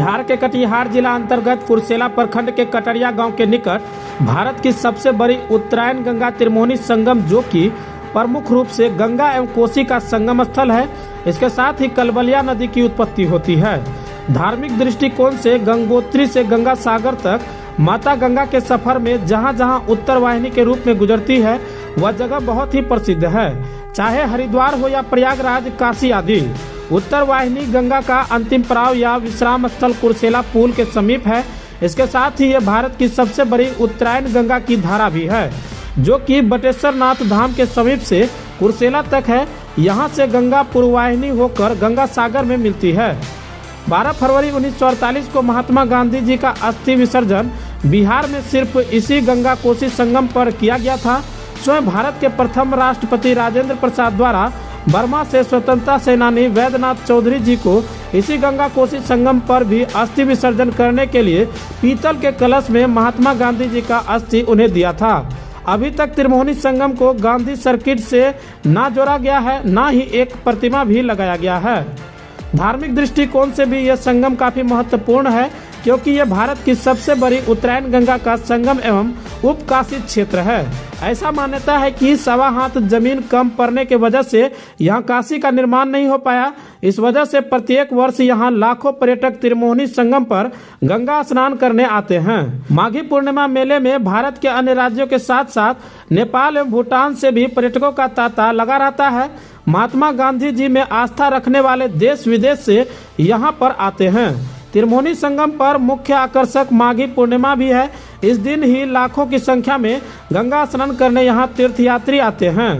बिहार के कटिहार जिला अंतर्गत कुर्सेला प्रखंड के कटरिया गांव के निकट भारत की सबसे बड़ी उत्तरायण गंगा त्रिमोहनी संगम, जो कि प्रमुख रूप से गंगा एवं कोसी का संगम स्थल है। इसके साथ ही कलबलिया नदी की उत्पत्ति होती है। धार्मिक दृष्टिकोण से गंगोत्री से गंगा सागर तक माता गंगा के सफर में जहां जहां उत्तर वाहिनी के रूप में गुजरती है, वह जगह बहुत ही प्रसिद्ध है। चाहे हरिद्वार हो या प्रयागराज, काशी आदि। उत्तर वाहिनी गंगा का अंतिम पड़ाव या विश्राम स्थल कुर्सेला पुल के समीप है। इसके साथ ही यह भारत की सबसे बड़ी उत्तरायण गंगा की धारा भी है, जो कि बटेश्वर नाथ धाम के समीप से कुर्सेला तक है। यहाँ से गंगा पूर्ववाहिनी होकर गंगा सागर में मिलती है। 12 फरवरी 1948 को महात्मा गांधी जी का अस्थि विसर्जन बिहार में सिर्फ इसी गंगा कोसी संगम पर किया गया था। स्वयं भारत के प्रथम राष्ट्रपति राजेंद्र प्रसाद द्वारा बर्मा से स्वतंत्रता सेनानी वैद्यनाथ चौधरी जी को इसी गंगा कोसी संगम पर भी अस्थि विसर्जन करने के लिए पीतल के कलश में महात्मा गांधी जी का अस्थि उन्हें दिया था। अभी तक त्रिमोहनी संगम को गांधी सर्किट से ना जोड़ा गया है, ना ही एक प्रतिमा भी लगाया गया है। धार्मिक दृष्टिकोण से भी यह संगम काफी महत्वपूर्ण है, क्योंकि यह भारत की सबसे बड़ी उत्तरायण गंगा का संगम एवं उपकाशित क्षेत्र है। ऐसा मान्यता है कि 1.25 हाथ जमीन कम पड़ने के वजह से यहाँ काशी का निर्माण नहीं हो पाया। इस वजह से प्रत्येक वर्ष यहाँ लाखों पर्यटक त्रिमोहनी संगम पर गंगा स्नान करने आते हैं। माघी पूर्णिमा मेले में भारत के अन्य राज्यों के साथ साथ नेपाल एवं भूटान से भी पर्यटकों का तांता लगा रहता है। महात्मा गांधी जी में आस्था रखने वाले देश विदेश से यहाँ पर आते हैं। त्रिमोहनी संगम पर मुख्य आकर्षक माघी पूर्णिमा भी है। इस दिन ही लाखों की संख्या में गंगा स्नान करने यहाँ तीर्थयात्री आते हैं।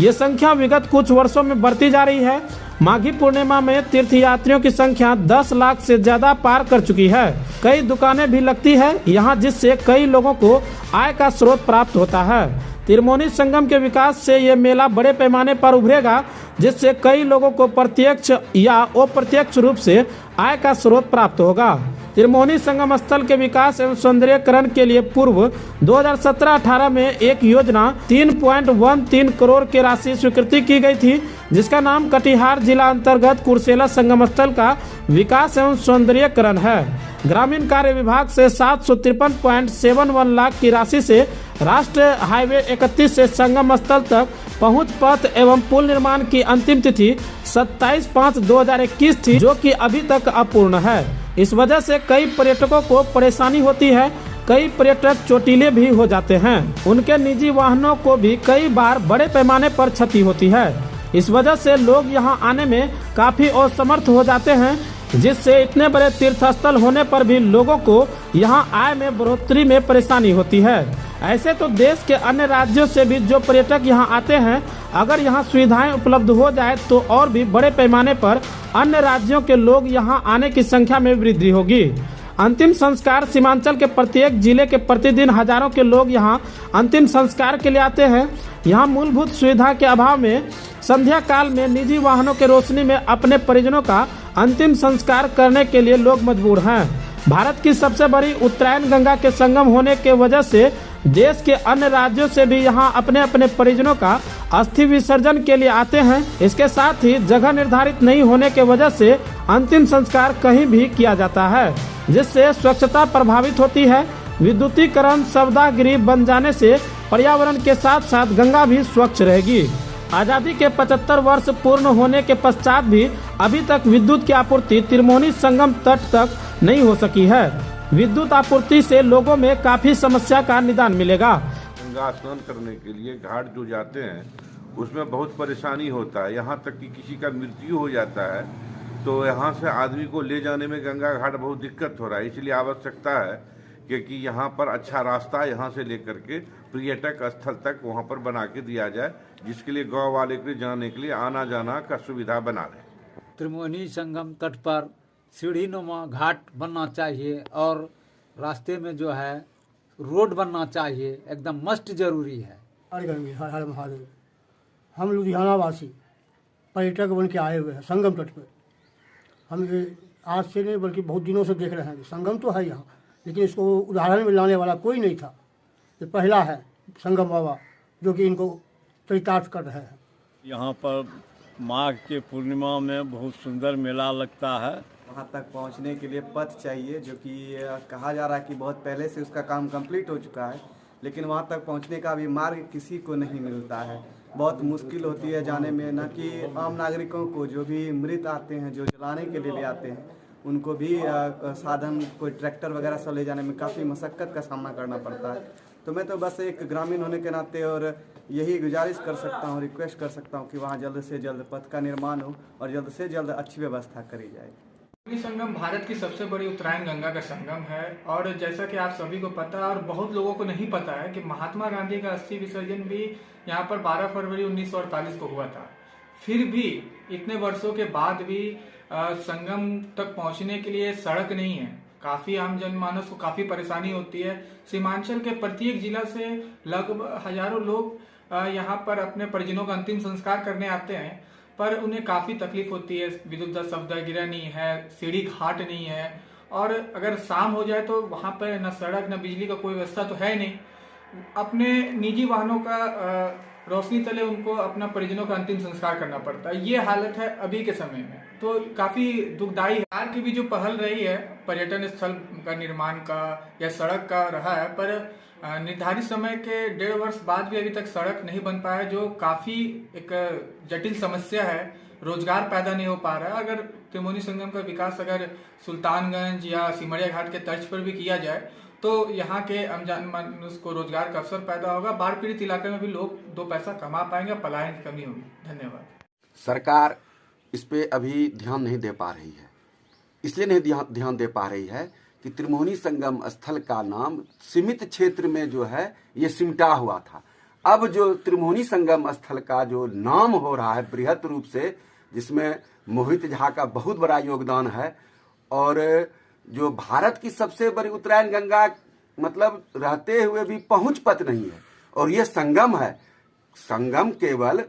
ये संख्या विगत कुछ वर्षों में बढ़ती जा रही है। माघी पूर्णिमा में तीर्थयात्रियों की संख्या 10 लाख से ज्यादा पार कर चुकी है। कई दुकानें भी लगती है यहाँ, जिससे कई लोगों को आय का स्रोत प्राप्त होता है। त्रिमोहनी संगम के विकास से ये मेला बड़े पैमाने पर उभरेगा, जिससे कई लोगों को प्रत्यक्ष या अप्रत्यक्ष रूप से आय का स्रोत प्राप्त होगा। त्रिमोहनी संगम स्थल के विकास एवं सौंदर्यीकरण के लिए पूर्व 2017-18 में एक योजना 3.13 करोड़ की राशि स्वीकृति की गई थी, जिसका नाम कटिहार जिला अंतर्गत कुर्सेला संगम स्थल का विकास एवं सौंदर्यीकरण है। ग्रामीण कार्य विभाग से 753.71 लाख की राशि से राष्ट्रीय हाईवे 31 से संगम स्थल तक पहुंच पथ एवं पुल निर्माण की अंतिम तिथि 27/5/2021 थी, जो कि अभी तक अपूर्ण है। इस वजह से कई पर्यटकों को परेशानी होती है। कई पर्यटक चोटिले भी हो जाते हैं। उनके निजी वाहनों को भी कई बार बड़े पैमाने पर क्षति होती है। इस वजह से लोग यहां आने में काफी असमर्थ हो जाते हैं, जिससे इतने बड़े तीर्थस्थल होने पर भी लोगों को यहां आय में बढ़ोतरी में परेशानी होती है। ऐसे तो देश के अन्य राज्यों से भी जो पर्यटक यहां आते हैं, अगर यहां सुविधाएं उपलब्ध हो जाए तो और भी बड़े पैमाने पर अन्य राज्यों के लोग यहां आने की संख्या में वृद्धि होगी। अंतिम संस्कार सीमांचल के प्रत्येक जिले के प्रतिदिन हजारों के लोग यहां अंतिम संस्कार के लिए आते हैं। यहां मूलभूत सुविधा के अभाव में संध्या काल में निजी वाहनों के रोशनी में अपने परिजनों का अंतिम संस्कार करने के लिए लोग मजबूर हैं। भारत की सबसे बड़ी उत्तरायण गंगा के संगम होने के वजह से देश के अन्य राज्यों से भी यहां अपने अपने परिजनों का अस्थि विसर्जन के लिए आते हैं। इसके साथ ही जगह निर्धारित नहीं होने के वजह से अंतिम संस्कार कहीं भी किया जाता है, जिससे स्वच्छता प्रभावित होती है। विद्युतीकरण सौदागृह बन जाने से पर्यावरण के साथ साथ गंगा भी स्वच्छ रहेगी। आजादी के 75 वर्ष पूर्ण होने के पश्चात भी अभी तक विद्युत की आपूर्ति त्रिमोहनी संगम तट तक नहीं हो सकी है। विद्युत आपूर्ति से लोगों में काफी समस्या का निदान मिलेगा। गंगा स्नान करने के लिए घाट जो जाते हैं उसमें बहुत परेशानी होता है। यहाँ तक कि किसी का मृत्यु हो जाता है तो यहाँ से आदमी को ले जाने में गंगा घाट बहुत दिक्कत हो रहा है। इसलिए आवश्यकता है कि यहाँ पर अच्छा रास्ता यहाँ से लेकर के पर्यटक स्थल तक वहाँ पर बना के दिया जाए, जिसके लिए गाँव वाले के जाने के लिए आना जाना का सुविधा बना रहे। त्रिमोहनी संगम तट पर सीढ़ीनुमा घाट बनना चाहिए और रास्ते में जो है रोड बनना चाहिए, एकदम मस्ट जरूरी है। हर हर महादेव। हम लुधियाना वासी पर्यटक बन के आए हुए हैं संगम तट पर। हम ये आज से नहीं बल्कि बहुत दिनों से देख रहे हैं। संगम तो है यहाँ, लेकिन इसको उदाहरण में लाने वाला कोई नहीं था। ये पहला है संगम बाबा जो कि इनको चरितार्थ कर रहे हैं। यहाँ पर माघ के पूर्णिमा में बहुत सुंदर मेला लगता है वहाँ तक पहुँचने के लिए पथ चाहिए, जो कि कहा जा रहा है कि बहुत पहले से उसका काम कंप्लीट हो चुका है, लेकिन वहाँ तक पहुँचने का भी मार्ग किसी को नहीं मिलता है। बहुत मुश्किल होती है जाने में, न कि आम नागरिकों को, जो भी मृत आते हैं, जो जलाने के लिए भी आते हैं, उनको भी साधन, कोई ट्रैक्टर वगैरह सब ले जाने में काफ़ी मशक्क़त का सामना करना पड़ता है। तो मैं तो बस एक ग्रामीण होने के नाते और यही गुजारिश कर सकता हूँ, रिक्वेस्ट कर सकता हूँ कि वहाँ जल्द से जल्द पथ का निर्माण हो और जल्द से जल्द अच्छी व्यवस्था करी जाए। त्रिवेणी संगम भारत की सबसे बड़ी उत्तरायण गंगा का संगम है और जैसा कि आप सभी को पता है और बहुत लोगों को नहीं पता है कि महात्मा गांधी का अस्थि विसर्जन भी यहाँ पर 12 फरवरी 1948 को हुआ था। फिर भी इतने वर्षों के बाद भी संगम तक पहुँचने के लिए सड़क नहीं है। काफी आम जनमानस को काफी परेशानी होती है। सीमांचल के प्रत्येक जिला से लगभग हजारों लोग यहाँ पर अपने परिजनों का अंतिम संस्कार करने आते हैं, पर उन्हें काफी तकलीफ होती है। विद्युत शवदाह नहीं है, सीढ़ी घाट नहीं है, और अगर शाम हो जाए तो वहाँ पर न सड़क न बिजली का कोई व्यवस्था तो है नहीं। अपने निजी वाहनों का रोशनी तले उनको अपना परिजनों का अंतिम संस्कार करना पड़ता है। ये हालत है अभी के समय में, तो काफी दुखदायी है। सरकार की भी जो पहल रही है पर्यटन स्थल का निर्माण का या सड़क का रहा है, पर निर्धारित समय के 1.5 वर्ष बाद भी अभी तक सड़क नहीं बन पाया है, जो काफी एक जटिल समस्या है। रोजगार पैदा नहीं हो पा रहा है। अगर त्रिवेणी संगम का विकास अगर सुल्तानगंज या सिमरिया घाट के तर्ज पर भी किया जाए तो यहाँ के अनजान मनुष्य को रोजगार का अवसर पैदा होगा। बाढ़ पीड़ित इलाके में भी लोग 2 पैसा कमा पाएंगे, पलायन की कमी होगी। धन्यवाद। सरकार इस पे अभी ध्यान नहीं दे पा रही है। इसलिए नहीं ध्यान दे पा रही है कि त्रिवेणी संगम स्थल का नाम सीमित क्षेत्र में जो है ये सिमटा हुआ था। अब जो त्रिवेणी संगम स्थल का जो नाम हो रहा है बृहत रूप से, जिसमें मोहित झा का बहुत बड़ा योगदान है, और जो भारत की सबसे बड़ी उत्तरायण गंगा मतलब रहते हुए भी पहुंच पथ नहीं है, और ये संगम है। संगम केवल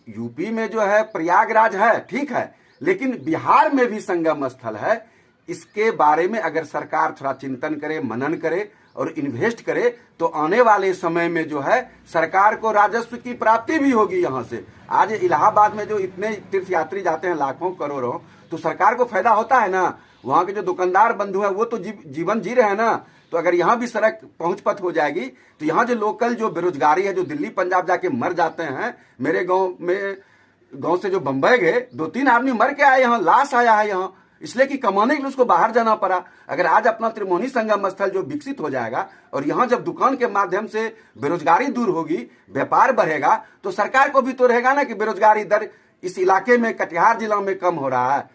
यूपी में जो है प्रयागराज है, ठीक है, लेकिन बिहार में भी संगम स्थल है। इसके बारे में अगर सरकार थोड़ा चिंतन करे, मनन करे और इन्वेस्ट करे तो आने वाले समय में जो है सरकार को राजस्व की प्राप्ति भी होगी। यहाँ से आज इलाहाबाद में जो इतने तीर्थयात्री जाते हैं लाखों करोड़ों, तो सरकार को फायदा होता है ना। वहाँ के जो दुकानदार बंधु हैं वो तो जीवन जी रहे हैं ना। तो अगर यहाँ भी सड़क पहुंच पथ हो जाएगी तो यहाँ जो लोकल जो बेरोजगारी है, जो दिल्ली पंजाब जाके मर जाते हैं, मेरे गांव से जो बंबई गए 2-3 आदमी मर के आए, यहाँ लाश आया है यहाँ, इसलिए कि कमाने के लिए उसको बाहर जाना पड़ा। अगर आज अपना त्रिवेणी संगम स्थल जो विकसित हो जाएगा और यहाँ जब दुकान के माध्यम से बेरोजगारी दूर होगी, व्यापार बढ़ेगा, तो सरकार को भी तो रहेगा ना कि बेरोजगारी दर इस इलाके में, कटिहार जिला में कम हो रहा है।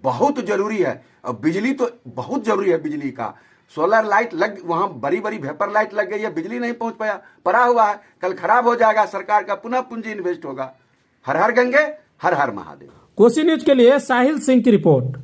बहुत जरूरी है। और बिजली तो बहुत जरूरी है। बिजली का सोलर लाइट लग, वहां बड़ी बड़ी वेपर लाइट लग गई है, बिजली नहीं पहुंच पाया, पड़ा हुआ है, कल खराब हो जाएगा। सरकार का पुनः पूंजी इन्वेस्ट होगा। हर हर गंगे, हर हर महादेव। कोसी न्यूज के लिए साहिल सिंह की रिपोर्ट।